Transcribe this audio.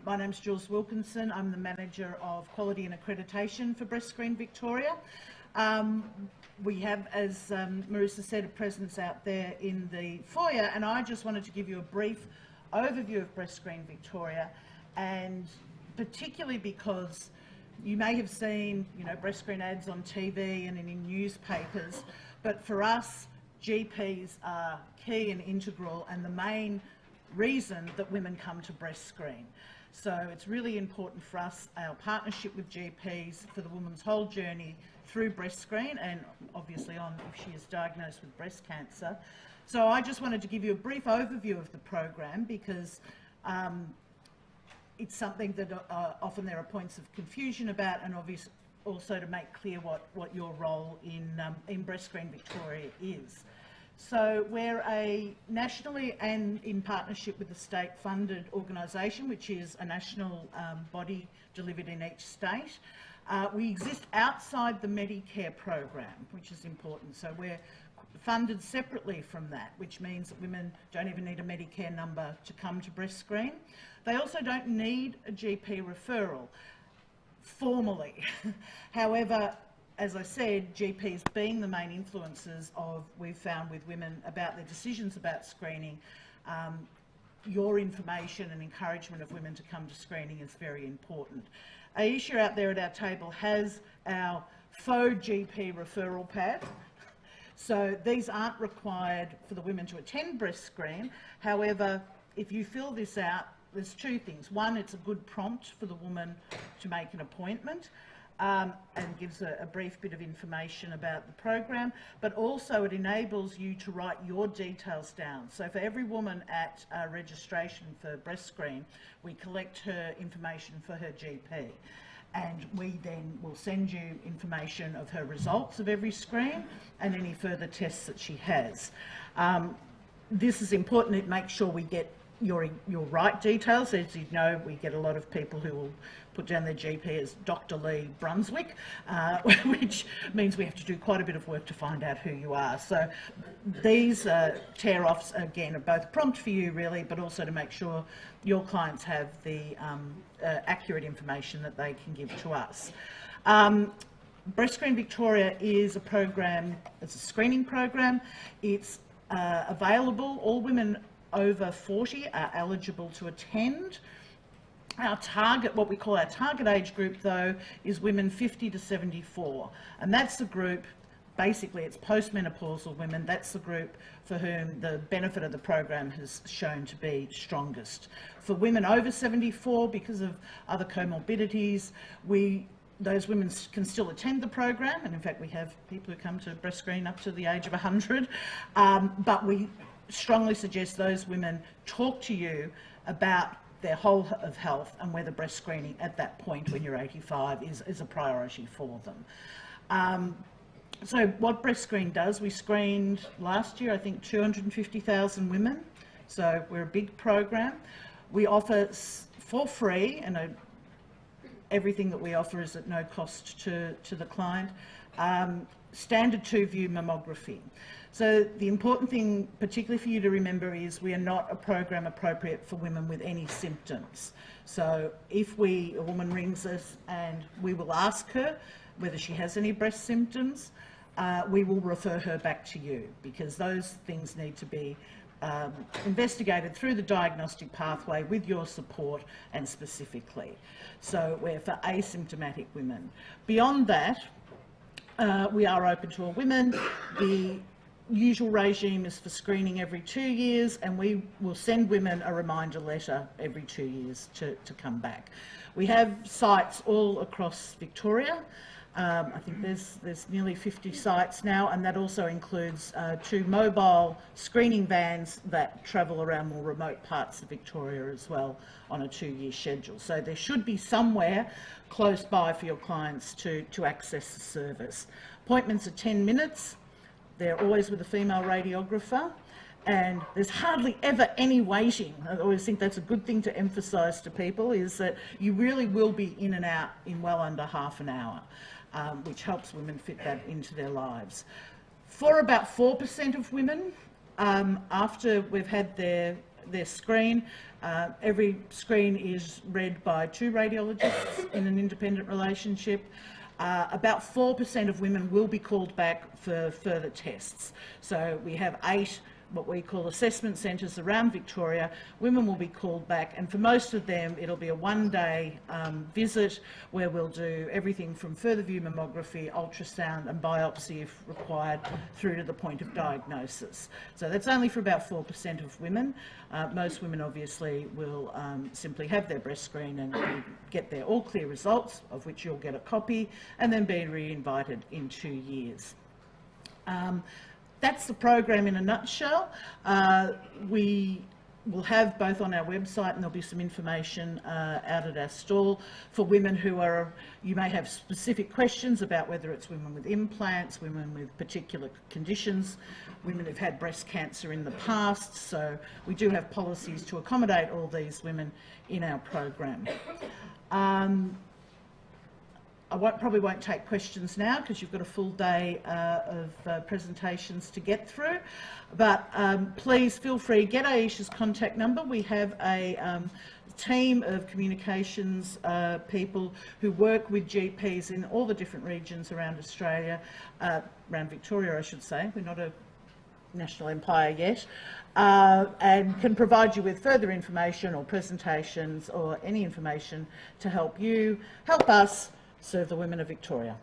My name's Jules Wilkinson. I'm the Manager of Quality and Accreditation for Breast Screen Victoria. We have, as Marissa said, a presence out there in the foyer, and I just wanted to give you a brief overview of Breast Screen Victoria, and particularly because you may have seen, breast screen ads on TV and in newspapers, but for us, GPs are key and integral and the main reason that women come to breast screen. So it's really important for us, our partnership with GPs for the woman's whole journey through breast screen and obviously on if she is diagnosed with breast cancer. So I just wanted to give you a brief overview of the program because it's something that often there are points of confusion about, and obviously also to make clear what your role in Breast Screen Victoria is. So we're a nationally and in partnership with the state-funded organisation, which is a national body delivered in each state. We exist outside the Medicare program, which is important. So we're funded separately from that, which means that women don't even need a Medicare number to come to breast screen. They also don't need a GP referral formally. However, as I said, GPs being the main influencers we've found with women about their decisions about screening, your information and encouragement of women to come to screening is very important. Aisha out there at our table has our faux GP referral pad. So these aren't required for the women to attend breast screen. However, if you fill this out, there's two things. One, it's a good prompt for the woman to make an appointment. And gives a brief bit of information about the program, but also it enables you to write your details down. So for every woman at registration for breast screen, we collect her information for her GP, and we then will send you information of her results of every screen and any further tests that she has. This is important. It makes sure we get your right details. As you know, we get a lot of people who will put down their GP as Dr. Lee Brunswick, which means we have to do quite a bit of work to find out who you are. So these tear-offs, again, are both prompt for you, really, but also to make sure your clients have the accurate information that they can give to us. Breast Screen Victoria is a program, it's a screening program. It's available. All women over 40 are eligible to attend. Our target, what we call our target age group though, is women 50 to 74. And that's the group, basically it's postmenopausal women, that's the group for whom the benefit of the program has shown to be strongest. For women over 74, because of other comorbidities, those women can still attend the program, and in fact we have people who come to breast screen up to the age of 100, but we strongly suggest those women talk to you about their whole of health and whether breast screening at that point when you're 85 is a priority for them. So what Breast Screen does, we screened last year I think 250,000 women, so we're a big program. We offer for free, and everything that we offer is at no cost to the client, standard 2-view mammography. So the important thing, particularly for you to remember, is we are not a program appropriate for women with any symptoms. So if a woman rings us and we will ask her whether she has any breast symptoms, we will refer her back to you, because those things need to be investigated through the diagnostic pathway with your support and specifically. So we're for asymptomatic women. Beyond that, we are open to all women. The usual regime is for screening every 2 years, and we will send women a reminder letter every 2 years to come back. We have sites all across Victoria. I think there's nearly 50 sites now, and that also includes 2 mobile screening vans that travel around more remote parts of Victoria as well on a 2-year schedule. So there should be somewhere close by for your clients to access the service. Appointments are 10 minutes. They're always with a female radiographer, and there's hardly ever any waiting. I always think that's a good thing to emphasise to people, is that you really will be in and out in well under half an hour, which helps women fit that into their lives. For about 4% of women, after we've had their their screen. Every screen is read by 2 radiologists in an independent relationship. About 4% of women will be called back for further tests. So we have 8 what we call assessment centres around Victoria. Women will be called back, and for most of them it'll be a one-day visit where we'll do everything from further view mammography, ultrasound and biopsy if required, through to the point of diagnosis. So that's only for about 4% of women. Most women obviously will simply have their breast screen and get their all clear results, of which you'll get a copy, and then be re-invited in 2 years. That's the program in a nutshell. We will have both on our website, and there'll be some information out at our stall for women who are, you may have specific questions about whether it's women with implants, women with particular conditions, women who've had breast cancer in the past. So we do have policies to accommodate all these women in our program. I probably won't take questions now because you've got a full day of presentations to get through, but please feel free, get Aisha's contact number. We have a team of communications people who work with GPs in all the different regions around Australia, around Victoria I should say, we're not a national empire yet, and can provide you with further information or presentations or any information to help us serve the women of Victoria.